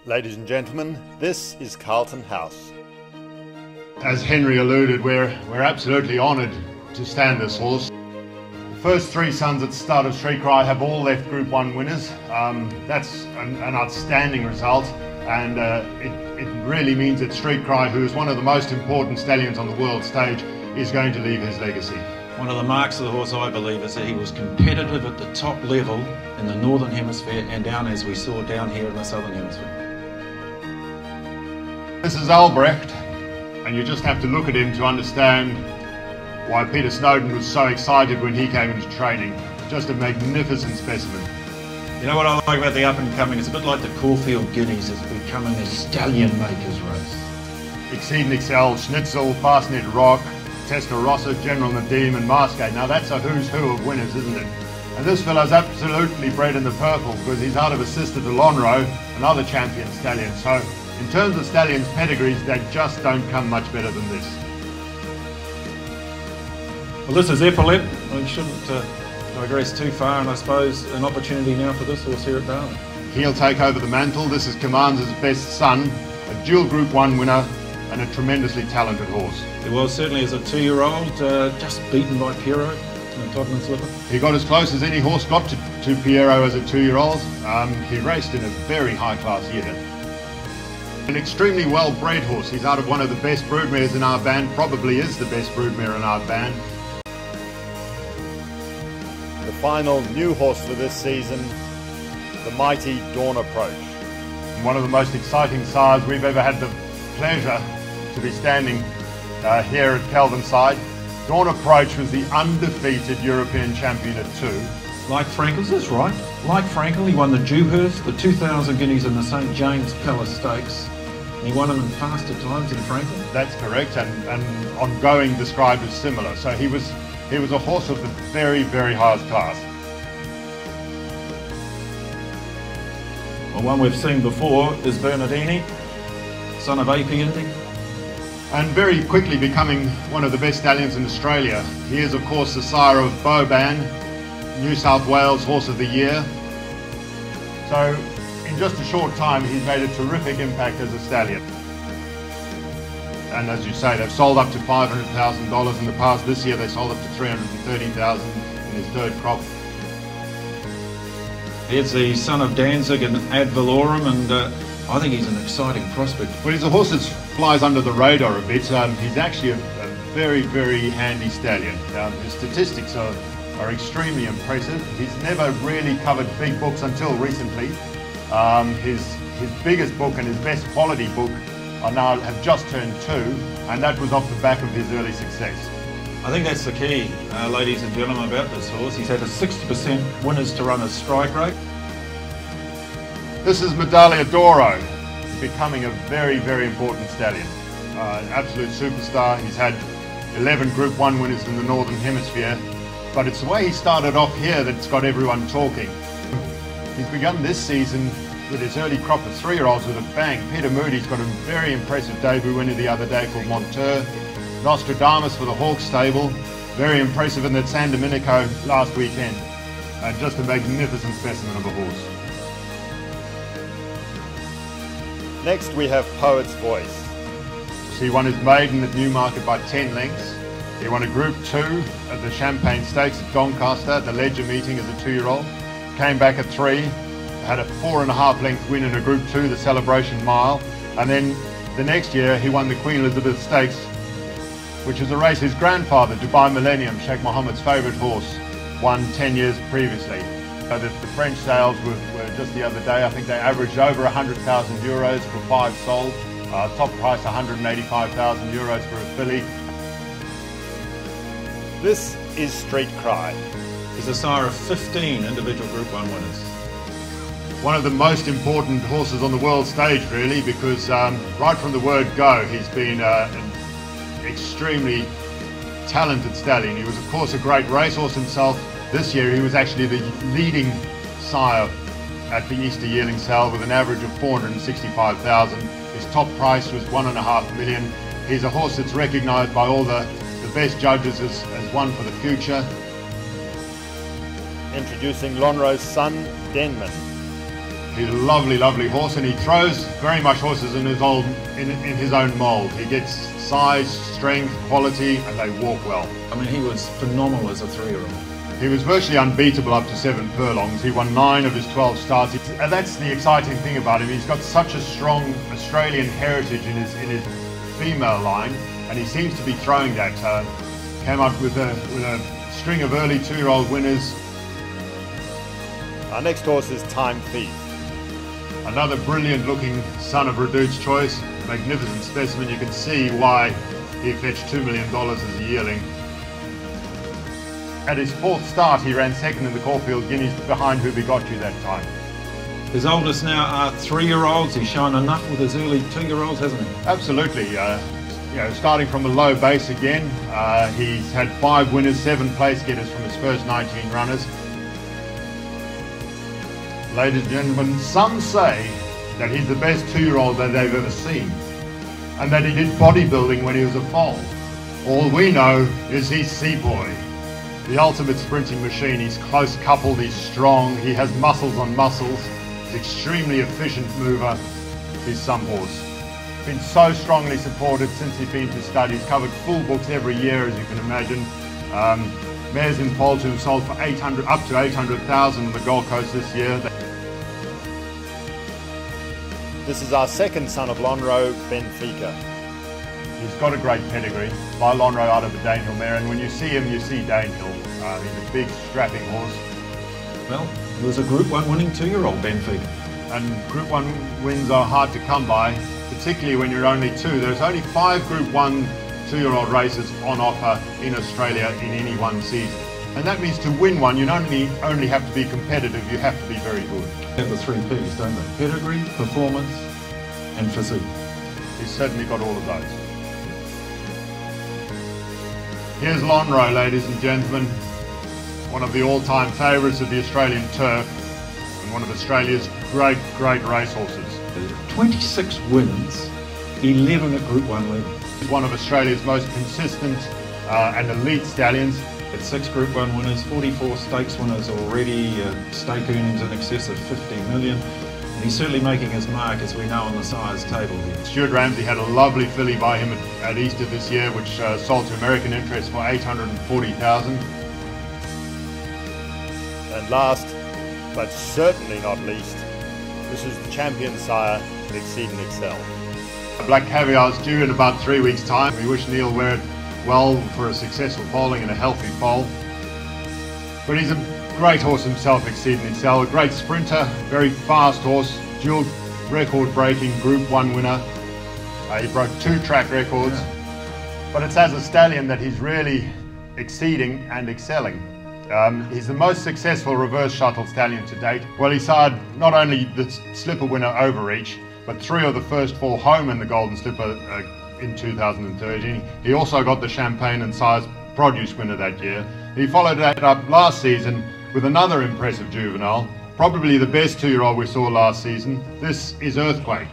Ladies and gentlemen, this is Carlton House. As Henry alluded, we're absolutely honoured to stand this horse. The first three sons at the start of Street Cry have all left Group 1 winners. That's an outstanding result, and it really means that Street Cry, who is one of the most important stallions on the world stage, is going to leave his legacy. One of the marks of the horse, I believe, is that he was competitive at the top level in the Northern Hemisphere and down, as we saw, down here in the Southern Hemisphere. This is Albrecht, and you just have to look at him to understand why Peter Snowden was so excited when he came into training. Just a magnificent specimen. You know what I like about the up and coming? It's a bit like the Caulfield Guineas. It's becoming a stallion maker's race. Exceed and Excel, Schnitzel, Fastnet Rock, Testarossa, General Nadim and Masqué. Now that's a who's who of winners, isn't it? And this fellow's absolutely bred in the purple because he's out of a sister to Lonhro, another champion stallion. So in terms of stallions' pedigrees, they just don't come much better than this. Well, this is Epaulet. We shouldn't digress too far, and I suppose an opportunity now for this horse here at Darley. He'll take over the mantle. This is Commander's best son, a dual Group 1 winner and a tremendously talented horse. It was certainly as a 2-year-old, just beaten by Piero in a Tottenham slipper. He got as close as any horse got to Piero as a 2-year-old. He raced in a very high-class year. An extremely well-bred horse. He's out of one of the best broodmares in our band, probably is the best broodmare in our band. The final new horse for this season, the mighty Dawn Approach. One of the most exciting sires we've ever had the pleasure to be standing here at Kelvinside. Dawn Approach was the undefeated European champion at 2. Like Frankel, is this right? Like Frankel, he won the Dewhurst, the 2,000 guineas in the St James Palace Stakes. And he won them in faster times than Frankel. That's correct, and ongoing described as similar. So he was a horse of the very, very highest class. Well, one we've seen before is Bernardini, son of AP Indy. And very quickly becoming one of the best stallions in Australia. He is, of course, the sire of Boban, New South Wales Horse of the Year. So, in just a short time, he's made a terrific impact as a stallion. And as you say, they've sold up to $500,000 in the past. This year, they sold up to $330,000 in his third crop. He's the son of Danzig and Ad Valorem, and I think he's an exciting prospect. Well, he's a horse that flies under the radar a bit. He's actually a very, very handy stallion. His statistics are extremely impressive. He's never really covered big books until recently. His biggest book and his best quality book have just turned 2, and that was off the back of his early success. I think that's the key, ladies and gentlemen, about this horse. He's had a 60% winners to runners strike rate. This is Medaglia d'Oro, becoming a very, very important stallion. An absolute superstar. He's had 11 Group 1 winners in the Northern Hemisphere, but it's the way he started off here that's got everyone talking. He's begun this season with his early crop of 3-year-olds with a bang. Peter Moody's got a very impressive debut winner the other day called Monteur. Nostradamus for the Hawk stable, very impressive in that San Domenico last weekend. Just a magnificent specimen of a horse. Next we have Poet's Voice. He won his maiden at Newmarket by 10 lengths. He won a Group 2 at the Champagne Stakes at Doncaster at the Ledger meeting as a 2-year-old. Came back at 3, had a 4.5 length win in a Group 2, the Celebration Mile. And then the next year he won the Queen Elizabeth Stakes, which is a race his grandfather, Dubai Millennium, Sheikh Mohammed's favourite horse, won 10 years previously. So the French sales were just the other day. I think they averaged over 100,000 euros for 5 sold. Top price 185,000 euros for a filly. This is Street Cry. He's a sire of 15 individual Group 1 winners. One of the most important horses on the world stage, really, because right from the word go, he's been an extremely talented stallion. He was, of course, a great racehorse himself. This year, he was actually the leading sire at the Easter Yearling Sale with an average of 465,000. His top price was $1.5 million. He's a horse that's recognised by all the best judges as one for the future. Introducing Lonhro's son, Denman. He's a lovely, lovely horse, and he throws very much horses in his own mould. He gets size, strength, quality, and they walk well. I mean, he was phenomenal as a 3-year-old. He was virtually unbeatable up to 7 furlongs. He won 9 of his 12 starts. And that's the exciting thing about him. He's got such a strong Australian heritage in his female line, and he seems to be throwing that. Came out with a string of early 2-year-old winners. Our next horse is Time Thief. Another brilliant looking son of Redout's Choice. Magnificent specimen. You can see why he fetched $2 million as a yearling. At his 4th start, he ran 2nd in the Caulfield Guineas behind Who Begot You that time. His oldest now are 3-year-olds. He's shown enough with his early 2-year-olds, hasn't he? Absolutely. Starting from a low base again. He's had 5 winners, 7 place getters from his first 19 runners. Ladies and gentlemen, some say that he's the best 2-year-old that they've ever seen, and that he did bodybuilding when he was a foal. All we know is he's Seaboy, the ultimate sprinting machine. He's close coupled, he's strong, he has muscles on muscles, he's extremely efficient mover. He's some horse. Been so strongly supported since he's been to stud. He's covered full books every year, as you can imagine. Mares in foal to him sold for up to 800,000 on the Gold Coast this year. This is our second son of Lonhro, Benfica. He's got a great pedigree. By Lonhro out of the Danehill mare, and when you see him, you see Danehill. He's a big, strapping horse. Well, he was a Group 1 winning 2-year-old, Benfica. And Group 1 wins are hard to come by, particularly when you're only 2. There's only 5 Group 1 2-year-old races on offer in Australia in any one season. And that means to win one, you don't only have to be competitive, you have to be very good. They have the 3 P's, don't they? Pedigree, performance, and physique. He's certainly got all of those. Here's Lonhro, ladies and gentlemen, one of the all-time favourites of the Australian turf, and one of Australia's great, great racehorses. 26 wins, 11 at Group 1 level. He's one of Australia's most consistent and elite stallions. At 6 Group 1 winners, 44 stakes winners already, stake earnings in excess of 50 million. And he's certainly making his mark, as we know, on the size table here. Stuart Ramsey had a lovely filly by him at Easter this year, which sold to American interest for 840,000. And last, but certainly not least, this is the champion sire, Exceed and Excel. Black Caviar is due in about 3 weeks' time. We wish Neil Werrett well for a successful foaling and a healthy foal. But he's a great horse himself, Exceed and Excel. A great sprinter, very fast horse, dual record-breaking Group 1 winner. He broke 2 track records. Yeah. But it's as a stallion that he's really exceeding and excelling. He's the most successful reverse shuttle stallion to date. Well, he sired not only the Slipper winner Overreach, but 3 of the first 4 home in the Golden Slipper in 2013. He also got the Champagne and Sires Produce winner that year. He followed that up last season with another impressive juvenile, probably the best 2-year-old we saw last season. This is Earthquake.